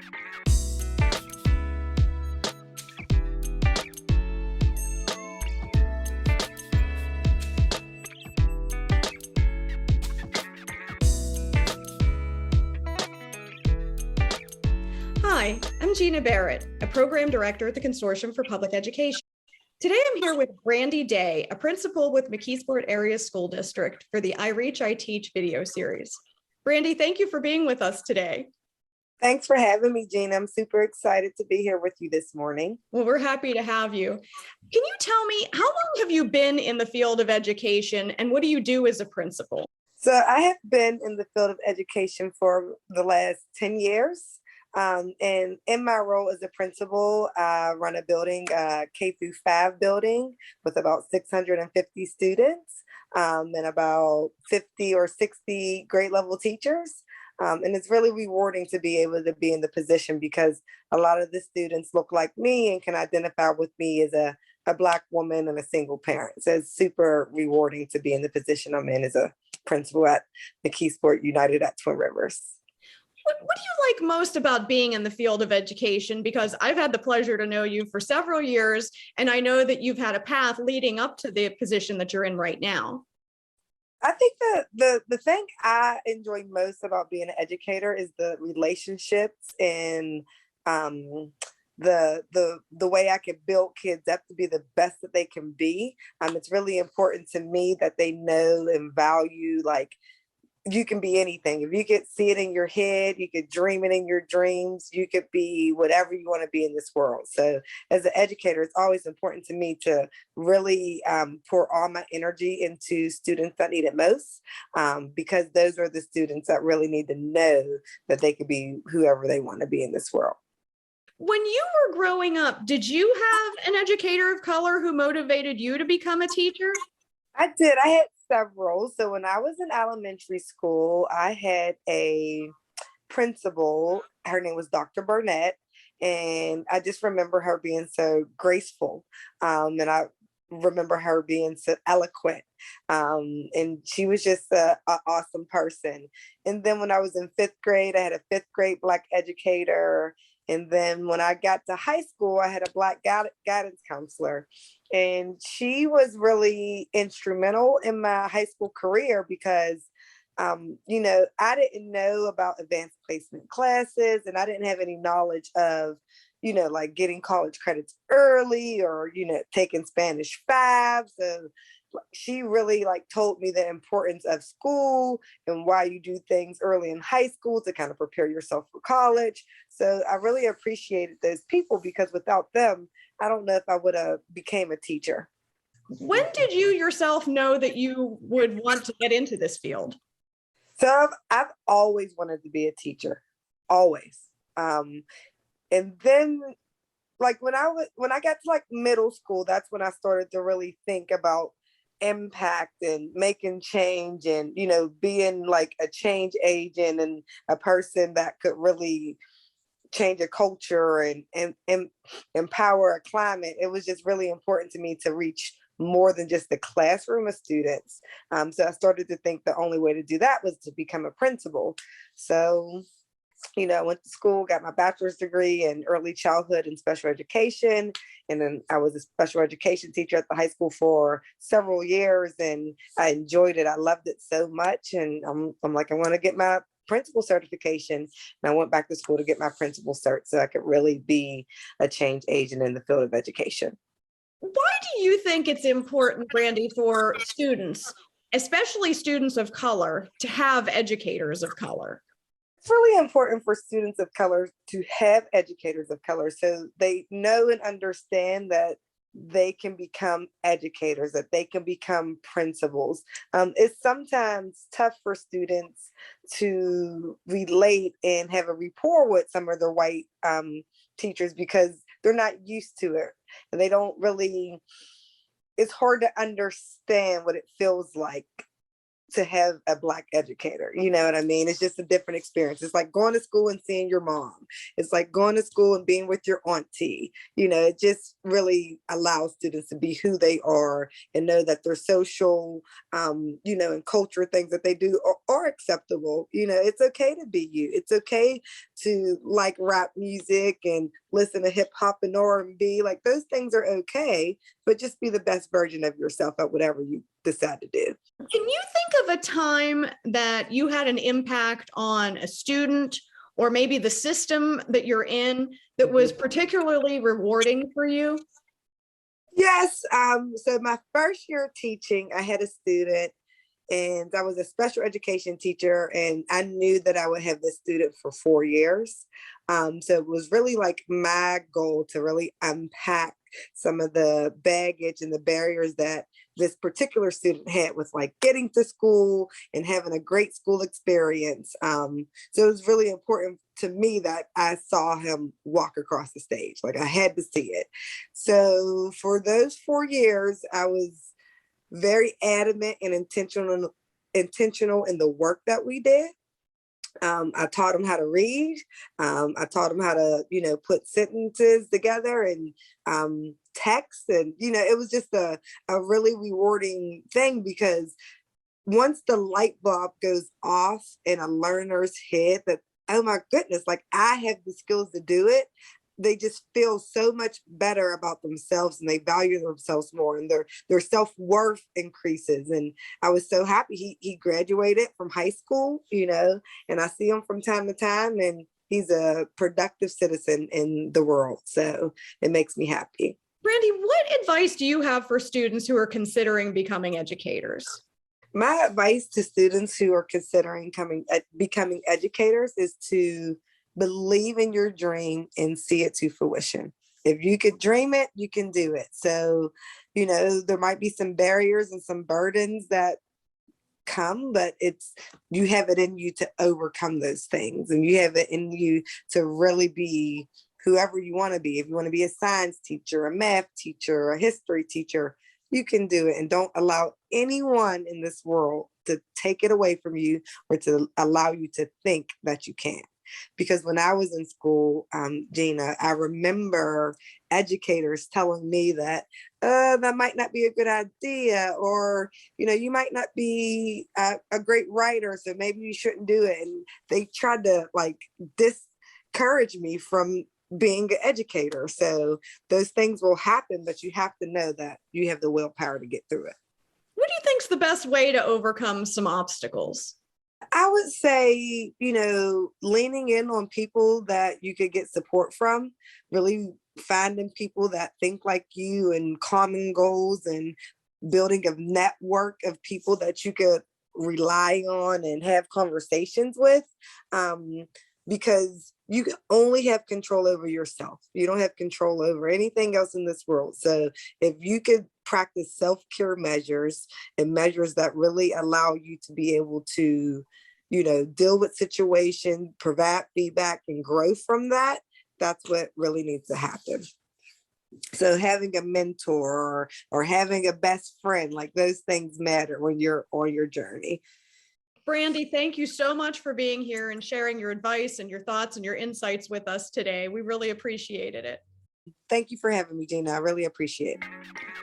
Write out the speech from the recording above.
Hi, I'm Gina Barrett, a program director at the Consortium for Public Education. Today I'm here with Brandy Daye, a principal with McKeesport Area School District for the I Reach, I Teach video series. Brandy, thank you for being with us today. Thanks for having me, Gina. I'm super excited to be here with you this morning. Well, we're happy to have you. Can you tell me, how long have you been in the field of education and what do you do as a principal? So I have been in the field of education for the last 10 years. And in my role as a principal, I run a building, K-5 building with about 650 students and about 50 or 60 grade level teachers. And it's really rewarding to be able to be in the position because a lot of the students look like me and can identify with me as a Black woman and a single parent. So it's super rewarding to be in the position I'm in as a principal at McKeesport United at Twin Rivers. What do you like most about being in the field of education? Because I've had the pleasure to know you for several years, and I know that you've had a path leading up to the position that you're in right now. I think the thing I enjoy most about being an educator is the relationships and the way I can build kids up to be the best that they can be. It's really important to me that they know and value, like, you can be anything. If you could see it in your head, you could dream it in your dreams, you could be whatever you want to be in this world. So as an educator, it's always important to me to really pour all my energy into students that need it most, because those are the students that really need to know that they could be whoever they want to be in this world. When you were growing up, did you have an educator of color who motivated you to become a teacher? I did. I had several. So when I was in elementary school, I had a principal. Her name was Dr. Burnett. And I just remember her being so graceful. And I remember her being so eloquent. And she was just an awesome person. And then when I was in fifth grade, I had a fifth grade Black educator. And then when I got to high school, I had a Black guidance counselor. And she was really instrumental in my high school career because, I didn't know about advanced placement classes and I didn't have any knowledge of, like getting college credits early or, taking Spanish 5. So she really told me the importance of school and why you do things early in high school to kind of prepare yourself for college. So I really appreciated those people because without them, I don't know if I would have became a teacher. When did you yourself know that you would want to get into this field? So I've always wanted to be a teacher, always. And then when I got to middle school, that's when I started to really think about impact and making change and being a change agent and a person that could really change a culture and empower a climate. It was just really important to me to reach more than just the classroom of students. So I started to think the only way to do that was to become a principal. So I went to school, got my bachelor's degree in early childhood and special education. And then I was a special education teacher at the high school for several years and I enjoyed it. I loved it so much. And I'm like, I want to get my principal certification. And I went back to school to get my principal cert so I could really be a change agent in the field of education. Why do you think it's important, Brandy, for students, especially students of color, to have educators of color? It's really important for students of color to have educators of color so they know and understand that they can become educators, that they can become principals. It's sometimes tough for students to relate and have a rapport with some of their white teachers because they're not used to it and they don't really, it's hard to understand what it feels like to have a Black educator. You know what I mean? It's just a different experience. It's like going to school and seeing your mom. It's like going to school and being with your auntie. You know, it just really allows students to be who they are and know that their social, you know, and culture things that they do are acceptable. You know, it's okay to be you. It's okay to like rap music and listen to hip hop and R&B. Like those things are okay, but just be the best version of yourself at whatever you decide to do. Can you think of a time that you had an impact on a student or maybe the system that you're in that was particularly rewarding for you? Yes. So my first year of teaching, I had a student and I was a special education teacher, and I knew that I would have this student for 4 years. So it was really like my goal to really unpack some of the baggage and the barriers that this particular student had with like getting to school and having a great school experience. So it was really important to me that I saw him walk across the stage. Like I had to see it. So for those 4 years, I was very adamant and intentional in the work that we did. I taught him how to read. I taught him how to, you know, put sentences together and text. And, you know, it was just a really rewarding thing, because once the light bulb goes off in a learner's head that, oh my goodness, like I have the skills to do it, they just feel so much better about themselves and they value themselves more, and their self-worth increases. And I was so happy he graduated from high school, you know, and I see him from time to time, and he's a productive citizen in the world. So it makes me happy. Brandy, what advice do you have for students who are considering becoming educators? My advice to students who are considering becoming educators is to believe in your dream and see it to fruition. If you could dream it, you can do it. So, you know, there might be some barriers and some burdens that come, but you have it in you to overcome those things, and you have it in you to really be whoever you want to be. If you want to be a science teacher, a math teacher, a history teacher, you can do it. And don't allow anyone in this world to take it away from you or to allow you to think that you can't. Because when I was in school, Gina, I remember educators telling me that that might not be a good idea, or, you know, you might not be a great writer, so maybe you shouldn't do it. And they tried to like discourage me from being an educator. So those things will happen, but you have to know that you have the willpower to get through it. What do you think is the best way to overcome some obstacles? I would say, you know, leaning in on people that you could get support from, really finding people that think like you and common goals, and building a network of people that you could rely on and have conversations with. Because you only have control over yourself. You don't have control over anything else in this world. So if you could practice self-care measures and measures that really allow you to be able to, you know, deal with situations, provide feedback and grow from that, that's what really needs to happen. So having a mentor or having a best friend, like those things matter when you're on your journey. Brandy, thank you so much for being here and sharing your advice and your thoughts and your insights with us today. We really appreciated it. Thank you for having me, Gina. I really appreciate it.